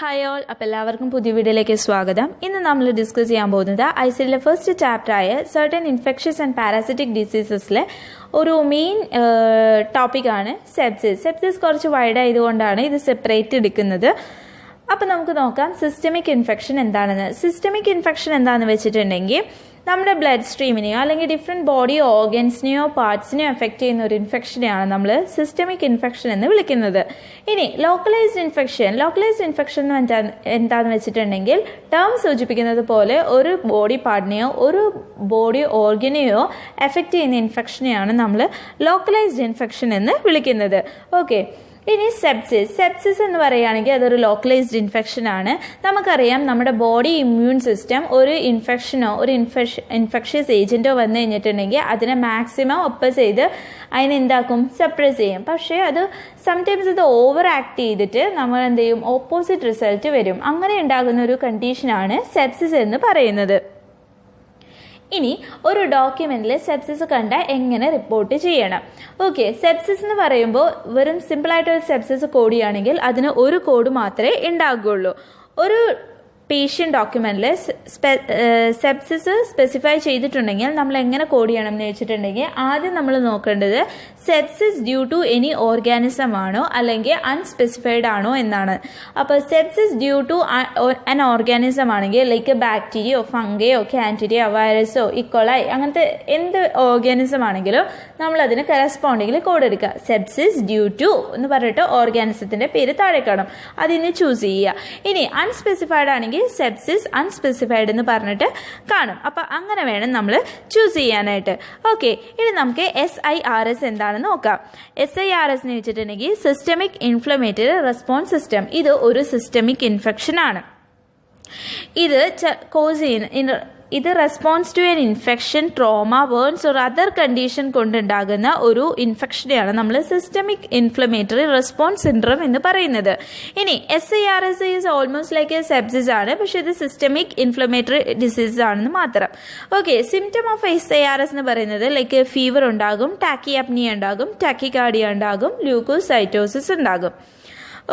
Hi all, അപ്പോൾ എല്ലാവർക്കും പുതിയ വീഡിയോയിലേക്ക് സ്വാഗതം. ഇന്ന് നമ്മൾ ഡിസ്കസ് ചെയ്യാൻ പോകുന്നത് ഐസിലെ ഫസ്റ്റ് ചാപ്റ്ററായ സർട്ടൻ ഇൻഫെക്ഷ്യസ് ആൻഡ് പാരാസിറ്റിക് ഡിസീസസിലെ ഒരു മെയിൻ ടോപ്പിക്കാണ് സെപ്സിസ്. സെപ്സിസ് കുറച്ച് വൈഡ് ആയതുകൊണ്ടാണ് ഇത് സെപ്പറേറ്റ് എടുക്കുന്നത്. അപ്പോൾ നമുക്ക് നോക്കാം സിസ്റ്റമിക് ഇൻഫെക്ഷൻ എന്താണെന്ന്. സിസ്റ്റമിക് ഇൻഫെക്ഷൻ എന്താണെന്ന് വെച്ചിട്ടുണ്ടെങ്കിൽ നമ്മുടെ ബ്ലഡ് സ്ട്രീമിനെയോ അല്ലെങ്കിൽ ഡിഫറെൻറ്റ് ബോഡി ഓർഗൻസിനെയോ പാർട്സിനെയോ എഫക്റ്റ് ചെയ്യുന്ന ഒരു ഇൻഫെക്ഷനെയാണ് നമ്മൾ സിസ്റ്റമിക് ഇൻഫെക്ഷൻ എന്ന് വിളിക്കുന്നത്. ഇനി ലോക്കലൈസ്ഡ് ഇൻഫെക്ഷൻ എന്താണെന്ന് വെച്ചിട്ടുണ്ടെങ്കിൽ ടേം സൂചിപ്പിക്കുന്നത് പോലെ ഒരു ബോഡി പാർട്ടിനെയോ ഒരു ബോഡി ഓർഗനെയോ എഫക്റ്റ് ചെയ്യുന്ന ഇൻഫെക്ഷനെയാണ് നമ്മൾ ലോക്കലൈസ്ഡ് ഇൻഫെക്ഷൻ എന്ന് വിളിക്കുന്നത്. ഓക്കെ, ഇനി സെപ്സിസ് എന്ന് പറയുകയാണെങ്കിൽ അതൊരു ലോക്കലൈസ്ഡ് ഇൻഫെക്ഷൻ ആണ്. നമുക്കറിയാം നമ്മുടെ ബോഡി ഇമ്മ്യൂൺ സിസ്റ്റം ഒരു ഇൻഫെക്ഷനോ ഒരു ഇൻഫെക്ഷ്യസ് ഏജൻറ്റോ വന്നു കഴിഞ്ഞിട്ടുണ്ടെങ്കിൽ അതിനെ മാക്സിമം ഒപ്പസ് ചെയ്ത് അതിനെ എന്താക്കും, സപ്രസ് ചെയ്യും. പക്ഷേ അത് സംടൈംസ് ഇത് ഓവർ ആക്ട് ചെയ്തിട്ട് നമ്മൾ എന്ത് ചെയ്യും, ഓപ്പോസിറ്റ് റിസൾട്ട് വരും. അങ്ങനെ ഉണ്ടാകുന്ന ഒരു കണ്ടീഷനാണ് സെപ്സിസ് എന്ന് പറയുന്നത്. ഇനി ഒരു ഡോക്യുമെന്റിൽ സെപ്സിസ് കണ്ടാൽ എങ്ങനെ റിപ്പോർട്ട് ചെയ്യണം? ഓക്കെ, സെപ്സിസ് എന്ന് പറയുമ്പോൾ വെറും സിമ്പിളായിട്ട് ഒരു സെപ്സിസ് കോഡ് ചെയ്യുകയാണെങ്കിൽ അതിന് ഒരു കോഡ് മാത്രമേ ഉണ്ടാകുകയുള്ളൂ. ഒരു പേഷ്യൻ്റ് ഡോക്യുമെന്റിൽ സെപ്സിസ് സ്പെസിഫൈ ചെയ്തിട്ടുണ്ടെങ്കിൽ നമ്മൾ എങ്ങനെ കോഡ് ചെയ്യണം എന്ന് വെച്ചിട്ടുണ്ടെങ്കിൽ ആദ്യം നമ്മൾ നോക്കേണ്ടത് sepsis due to any organism ആണോ അല്ലെങ്കിൽ അൺസ്പെസിഫൈഡ് ആണോ എന്നാണ്. അപ്പോൾ sepsis due to an organism ആണെങ്കിൽ ലൈക്ക് ബാക്ടീരിയോ ഫംഗയോ കാൻറ്റിരിയോ വൈറസോ ഇക്കോളൈ അങ്ങനത്തെ എന്ത് ഓർഗാനിസം ആണെങ്കിലും നമ്മൾ അതിന് കറസ്പോണ്ടിങ്ങിൽ കോഡ് എടുക്കുക. സെപ്സിസ് ഡ്യൂ ടു എന്ന് പറഞ്ഞിട്ട് ഓർഗാനിസത്തിൻ്റെ പേര് താഴെ കാണും, അതിന് ചൂസ് ചെയ്യുക. ഇനി അൺസ്പെസിഫൈഡ് ആണെങ്കിൽ സെപ്സിസ് അൺസ്പെസിഫൈഡ് എന്ന് പറഞ്ഞിട്ട് കാണും. അപ്പം അങ്ങനെ വേണം നമ്മൾ ചൂസ് ചെയ്യാനായിട്ട്. ഓക്കെ, ഇനി നമുക്ക് SIRS എന്താണെന്ന് നോക്കാം. SIRS എന്ന് വെച്ചിട്ടുണ്ടെങ്കിൽ സിസ്റ്റമിക് ഇൻഫ്ലമേറ്ററി റെസ്പോൺസ് സിസ്റ്റം. ഇത് ഒരു സിസ്റ്റമിക് ഇൻഫെക്ഷൻ ആണ്. ഇത് response to an infection, trauma, burns or other condition കൊണ്ടുണ്ടാകുന്ന ഒരു ഇൻഫെക്ഷനെയാണ് നമ്മൾ സിസ്റ്റമിക് ഇൻഫ്ലമേറ്ററി റെസ്പോൺസ് സിൻഡ്രോം എന്ന് പറയുന്നത്. ഇനി SIRS is almost like A sepsis ആണ്, പക്ഷേ ഇത് സിസ്റ്റമിക് ഇൻഫ്ലമേറ്ററി ഡിസീസ് ആണെന്ന് മാത്രം. ഓക്കെ, സിംറ്റം ഓഫ് SIRS എന്ന് പറയുന്നത് ലൈക്ക് ഫീവർ ഉണ്ടാകും, ടാക്കിയാപ്നിയ ഉണ്ടാകും, ടാക്കികാർഡിയ ഉണ്ടാകും, ല്യൂക്കോസൈറ്റോസിസ് ഉണ്ടാകും.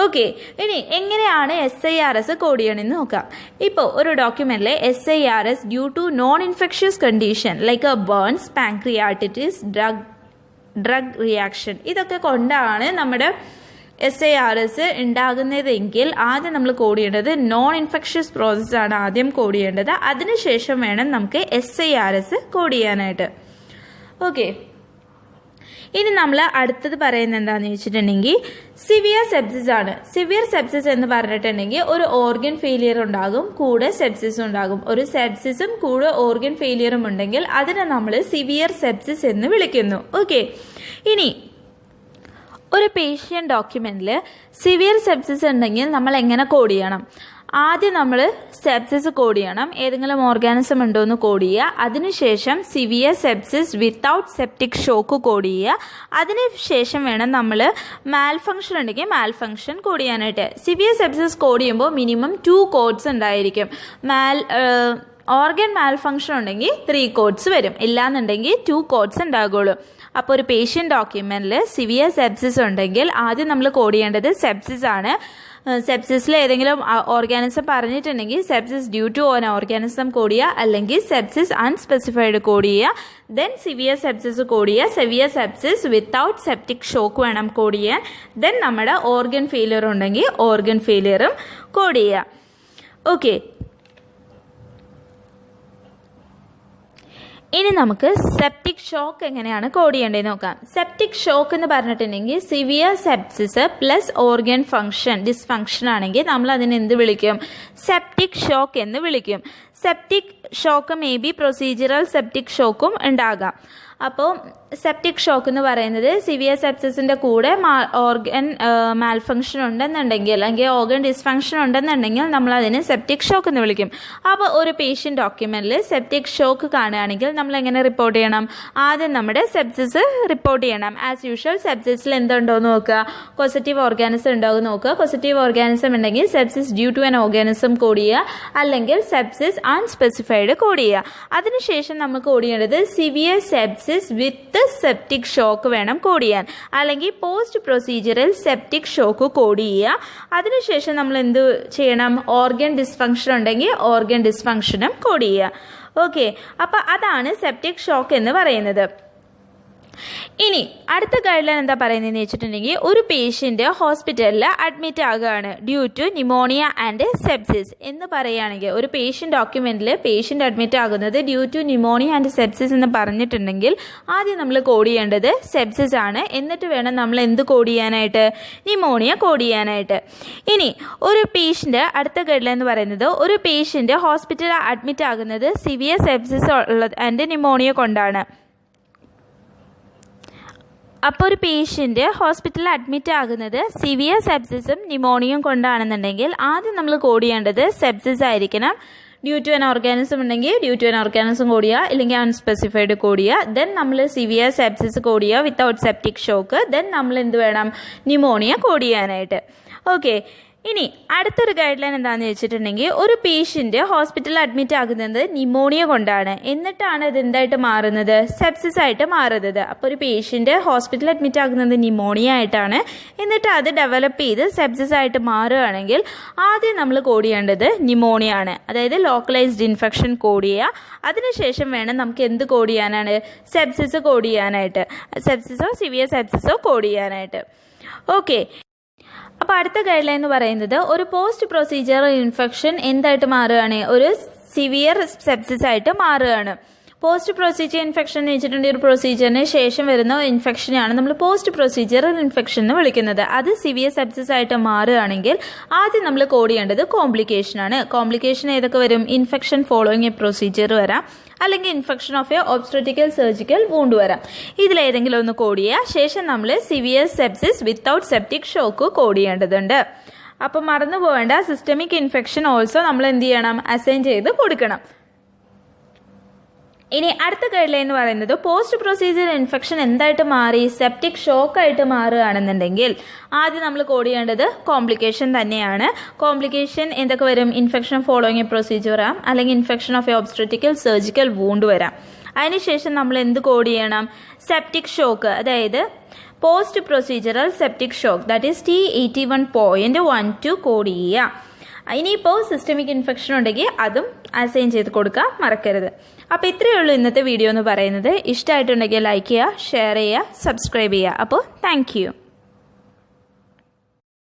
ഓക്കെ, ഇനി എങ്ങനെയാണ് SIRS കോഡ് ചെയ്യണമെന്ന് നോക്കാം. ഇപ്പോൾ ഒരു ഡോക്യുമെന്റിലെ SIRS due to non infectious condition like burns, pancreatitis, drug reaction ഇതൊക്കെ കൊണ്ടാണ് നമ്മുടെ SIRS ഉണ്ടാകുന്നതെങ്കിൽ ആദ്യം നമ്മൾ കോഡ് ചെയ്യേണ്ടത് നോൺ ഇൻഫെക്ഷ്യസ് പ്രോസസ് ആണ് ആദ്യം കോഡ് ചെയ്യേണ്ടത്. അതിനുശേഷം വേണം നമുക്ക് SIRS കോഡ് ചെയ്യാനായിട്ട്. ഓക്കെ, ഇനി നമ്മൾ അടുത്തത് പറയുന്നത് എന്താണെന്ന് വെച്ചിട്ടുണ്ടെങ്കിൽ സിവിയർ സെപ്സിസ് ആണ്. സിവിയർ സെപ്സിസ് എന്ന് പറഞ്ഞിട്ടുണ്ടെങ്കിൽ ഒരു ഓർഗൻ ഫെയിലിയർ ഉണ്ടാകും, കൂടെ സെപ്സിസും ഉണ്ടാകും. ഒരു സെപ്സിസും കൂടെ ഓർഗൻ ഫെയിലിയറും ഉണ്ടെങ്കിൽ അതിനെ നമ്മൾ സിവിയർ സെപ്സിസ് എന്ന് വിളിക്കുന്നു. ഓക്കെ, ഇനി ഒരു പേഷ്യൻ്റ് ഡോക്യുമെന്റിൽ സിവിയർ സെപ്സിസ് ഉണ്ടെങ്കിൽ നമ്മൾ എങ്ങനെ കോഡ് ചെയ്യണം? ആദ്യം നമ്മൾ സെപ്സിസ് കോഡ് ചെയ്യണം, ഏതെങ്കിലും ഓർഗാനിസം ഉണ്ടോ എന്ന് കോഡ് ചെയ്യുക. അതിനുശേഷം severe sepsis without septic shock code ചെയ്യുക. അതിനുശേഷം വേണം നമ്മൾ മാൽഫങ്ഷൻ ഉണ്ടെങ്കിൽ മാൽഫങ്ഷൻ കോഡ് ചെയ്യാനായിട്ട്. സിവിയർ സെപ്സിസ് കോഡ് ചെയ്യുമ്പോൾ മിനിമം 2 കോഡ്സ് ഉണ്ടായിരിക്കും. ഓർഗൻ മാൽഫങ്ഷൻ ഉണ്ടെങ്കിൽ 3 കോഡ്സ് വരും, ഇല്ലാന്നുണ്ടെങ്കിൽ 2 കോഡ്സ് ഉണ്ടാകുള്ളൂ. അപ്പോൾ ഒരു പേഷ്യൻ്റ് ഡോക്യുമെന്റിൽ സിവിയർ സെപ്സിസ് ഉണ്ടെങ്കിൽ ആദ്യം നമ്മൾ കോഡ് ചെയ്യേണ്ടത് സെപ്സിസ് ആണ്. സെപ്സിസിൽ ഏതെങ്കിലും ഓർഗാനിസം പറഞ്ഞിട്ടുണ്ടെങ്കിൽ സെപ്സിസ് ഡ്യൂ ടു ഓൻ ഓർഗാനിസം കോഡ് ചെയ്യുക, അല്ലെങ്കിൽ സെപ്സിസ് അൺസ്പെസിഫൈഡ് കോഡ് ചെയ്യുക. ദെൻ സിവിയർ സെപ്സിസ് കോഡ് ചെയ്യുക. Severe sepsis without septic shock വേണം കോഡ് ചെയ്യാൻ. ദെൻ നമ്മുടെ ഓർഗൻ ഫെയിലിയർ ഉണ്ടെങ്കിൽ ഓർഗൻ ഫെയിലിയറും കോഡ് ചെയ്യുക. ഓക്കെ, ഇനി നമുക്ക് സെപ്റ്റിക് ഷോക്ക് എങ്ങനെയാണ് കോഡ് ചെയ്യേണ്ടതെന്ന് നോക്കാം. സെപ്റ്റിക് ഷോക്ക് എന്ന് പറഞ്ഞിട്ടുണ്ടെങ്കിൽ severe sepsis plus organ function dysfunction ആണെങ്കിൽ നമ്മൾ അതിനെ എന്ത് വിളിക്കും? സെപ്റ്റിക് ഷോക്ക് എന്ന് വിളിക്കും. Septic shock may be procedural septic ഷോക്കും ഉണ്ടാകാം. അപ്പോൾ സെപ്റ്റിക് ഷോക്ക് എന്ന് പറയുന്നത് സിവിയർ സെപ്സിസിൻ്റെ കൂടെ ഓർഗൻ മാൽഫങ്ഷൻ ഉണ്ടെന്നുണ്ടെങ്കിൽ അല്ലെങ്കിൽ ഓർഗൻ ഡിസ്ഫങ്ഷൻ ഉണ്ടെന്നുണ്ടെങ്കിൽ നമ്മൾ അതിനെ സെപ്റ്റിക് ഷോക്ക് എന്ന് വിളിക്കും. അപ്പോൾ ഒരു പേഷ്യൻ്റ് ഡോക്യുമെന്റിൽ സെപ്റ്റിക് ഷോക്ക് കാണുകയാണെങ്കിൽ നമ്മൾ എങ്ങനെ റിപ്പോർട്ട് ചെയ്യണം? ആദ്യം നമ്മുടെ സെപ്സിസ് റിപ്പോർട്ട് ചെയ്യണം. ആസ് യൂഷ്വൽ സെപ്സിസിൽ എന്തുണ്ടോ എന്ന് നോക്കുക, കോസറ്റീവ് ഓർഗാനിസം ഉണ്ടോ എന്ന് നോക്കുക. കോസറ്റീവ് ഓർഗാനിസം ഉണ്ടെങ്കിൽ sepsis due to an organism code ചെയ്യുക, അല്ലെങ്കിൽ സെപ്സിസ് അൺസ്പെസിഫൈഡ് കോഡ് ചെയ്യുക. അതിനുശേഷം നമ്മൾ കോഡ് ചെയ്യേണ്ടത് സിവിയർ സെപ്സിസ് വിത്ത് വിത്ത് സെപ്റ്റിക് ഷോക്ക് വേണം കോഡ് ചെയ്യാൻ, അല്ലെങ്കിൽ post procedural septic shock code ചെയ്യുക. അതിനുശേഷം നമ്മൾ എന്ത് ചെയ്യണം? ഓർഗൻ ഡിസ്ഫങ്ഷൻ ഉണ്ടെങ്കിൽ ഓർഗൻ ഡിസ്ഫങ്ഷനും കോഡ് ചെയ്യുക. ഓക്കെ, അപ്പോൾ അതാണ് സെപ്റ്റിക് ഷോക്ക് എന്ന് പറയുന്നത്. ഇനി അടുത്ത ഗൈഡ് ലൈൻ എന്താ പറയുന്നതെന്ന് വെച്ചിട്ടുണ്ടെങ്കിൽ, ഒരു പേഷ്യൻ്റ് ഹോസ്പിറ്റലിൽ അഡ്മിറ്റ് ആകുകയാണ് due to pneumonia and sepsis എന്ന് പറയുകയാണെങ്കിൽ, ഒരു പേഷ്യൻ്റ് ഡോക്യുമെൻറ്റിൽ പേഷ്യൻ്റ് അഡ്മിറ്റ് ആകുന്നത് due to pneumonia and sepsis എന്ന് പറഞ്ഞിട്ടുണ്ടെങ്കിൽ ആദ്യം നമ്മൾ കോഡ് ചെയ്യേണ്ടത് സെപ്സിസ് ആണ്. എന്നിട്ട് വേണം നമ്മൾ എന്ത് കോഡ് ചെയ്യാനായിട്ട്? ന്യൂമോണിയ കോഡ് ചെയ്യാനായിട്ട്. ഇനി ഒരു പേഷ്യൻ്റ്, അടുത്ത ഗൈഡ് ലൈൻ എന്ന് പറയുന്നത്, ഒരു പേഷ്യൻ്റ് ഹോസ്പിറ്റലിൽ അഡ്മിറ്റ് ആകുന്നത് സിവിയർ സെപ്സിസ് ഉള്ളത് ആൻഡ് ന്യൂമോണിയ കൊണ്ടാണ്. അപ്പോൾ ഒരു പേഷ്യൻ്റ് ഹോസ്പിറ്റലിൽ അഡ്മിറ്റ് ആകുന്നത് സിവിയർ സെപ്സിസും ന്യൂമോണിയയും കൊണ്ടാണെന്നുണ്ടെങ്കിൽ ആദ്യം നമ്മൾ കോഡ് ചെയ്യേണ്ടത് സെപ്സിസ് ആയിരിക്കണം. ഡ്യൂ ടു ആൻ ഓർഗാനിസം ഉണ്ടെങ്കിൽ due to an organism code ചെയ്യുക, ഇല്ലെങ്കിൽ അൺസ്പെസിഫൈഡ് കോഡ് ചെയ്യുക. ദെൻ നമ്മൾ സിവിയർ സെപ്സിസ് കോഡ് ചെയ്യുക വിത്തൗട്ട് സെപ്റ്റിക് ഷോക്ക്. ദെൻ നമ്മൾ എന്ത് വേണം? ന്യൂമോണിയ കോഡ് ചെയ്യാനായിട്ട്. ഓക്കെ, ഇനി അടുത്തൊരു ഗൈഡ് ലൈൻ എന്താണെന്ന് വെച്ചിട്ടുണ്ടെങ്കിൽ, ഒരു പേഷ്യൻ്റ് ഹോസ്പിറ്റലിൽ അഡ്മിറ്റ് ആകുന്നത് ന്യൂമോണിയ കൊണ്ടാണ്, എന്നിട്ടാണ് ഇത് എന്തായിട്ട് മാറുന്നത്? സെപ്സിസ് ആയിട്ട് മാറുന്നത്. അപ്പോൾ ഒരു പേഷ്യൻ്റ് ഹോസ്പിറ്റലിൽ അഡ്മിറ്റ് ആകുന്നത് ന്യൂമോണിയ ആയിട്ടാണ്, എന്നിട്ട് അത് ഡെവലപ്പ് ചെയ്ത് സെപ്സിസ് ആയിട്ട് മാറുകയാണെങ്കിൽ ആദ്യം നമ്മൾ കോഡ് ചെയ്യേണ്ടത് ന്യൂമോണിയ ആണ്. അതായത് ലോക്കലൈസ്ഡ് ഇൻഫെക്ഷൻ കോഡ് ചെയ്യുക. അതിനുശേഷം വേണം നമുക്ക് എന്ത് കോഡ് ചെയ്യാനാണ്? സെപ്സിസ് കോഡ് ചെയ്യാനായിട്ട്, സെപ്സിസോ സിവിയർ സെപ്സിസോ കോഡ് ചെയ്യാനായിട്ട്. ഓക്കെ, അപ്പോൾ അടുത്ത ഗൈഡ് ലൈൻ എന്ന് പറയുന്നത്, ഒരു പോസ്റ്റ് പ്രൊസീജിയറൽ ഇൻഫെക്ഷൻ എന്തായിട്ട് മാറുകയാണ്? ഒരു സിവിയർ സെപ്സിസ് ആയിട്ട് മാറുകയാണ്. പോസ്റ്റ് പ്രൊസീജിയർ ഇൻഫെക്ഷൻ എന്ന് വെച്ചിട്ടുണ്ടെങ്കിൽ ഒരു പ്രൊസീജിയറിന് ശേഷം വരുന്ന ഇൻഫെക്ഷനെയാണ് നമ്മൾ പോസ്റ്റ് പ്രൊസീജിയറൽ ഇൻഫെക്ഷൻ എന്ന് വിളിക്കുന്നത്. അത് സിവിയർ സെപ്സിസ് ആയിട്ട് മാറുകയാണെങ്കിൽ ആദ്യം നമ്മൾ കോഡ് ചെയ്യേണ്ടത് കോംപ്ലിക്കേഷൻ ആണ്. കോംപ്ലിക്കേഷൻ ഏതൊക്കെ വരും? ഇൻഫെക്ഷൻ ഫോളോയിങ് എ പ്രൊസീജിയർ വരാം, അല്ലെങ്കിൽ infection of a obstetrical surgical wound വരാം. ഇതിലേതെങ്കിലും ഒന്ന് കോഡ് ചെയ്യുക. ശേഷം നമ്മൾ severe sepsis without septic shock code ചെയ്യേണ്ടതുണ്ട്. അപ്പം മറന്നു പോവേണ്ട, സിസ്റ്റമിക് ഇൻഫെക്ഷൻ ഓൾസോ നമ്മൾ എന്ത് ചെയ്യണം? അസൈൻ ചെയ്ത് കൊടുക്കണം. ഇനി അടുത്ത ഗൈഡ് ലൈൻ എന്ന് പറയുന്നത്, പോസ്റ്റ് പ്രൊസീജിയർ ഇൻഫെക്ഷൻ എന്തായിട്ട് മാറി? സെപ്റ്റിക് ഷോക്ക് ആയിട്ട് മാറുകയാണെന്നുണ്ടെങ്കിൽ ആദ്യം നമ്മൾ കോഡ് ചെയ്യേണ്ടത് കോംപ്ലിക്കേഷൻ തന്നെയാണ്. കോംപ്ലിക്കേഷൻ എന്തൊക്കെ വരും? ഇൻഫെക്ഷൻ ഫോളോയിങ് എ പ്രൊസീജിയർ വരാം, അല്ലെങ്കിൽ infection of a obstetrical surgical wound വരാം. അതിനുശേഷം നമ്മൾ എന്ത് കോഡ് ചെയ്യണം? സെപ്റ്റിക് ഷോക്ക്, അതായത് post procedural septic shock, that is T81.12 code ചെയ്യുക. ഇനിയിപ്പോൾ സിസ്റ്റമിക് ഇൻഫെക്ഷൻ ഉണ്ടെങ്കിൽ അതും അസൈൻ ചെയ്ത് കൊടുക്കുക, മറക്കരുത്. അപ്പോൾ ഇത്രയേ ഉള്ളൂ ഇന്നത്തെ വീഡിയോ എന്ന് പറയുന്നത്. ഇഷ്ടമായിട്ടുണ്ടെങ്കിൽ ലൈക്ക് ചെയ്യുക, ഷെയർ ചെയ്യുക, സബ്സ്ക്രൈബ് ചെയ്യുക. അപ്പോൾ താങ്ക് യു.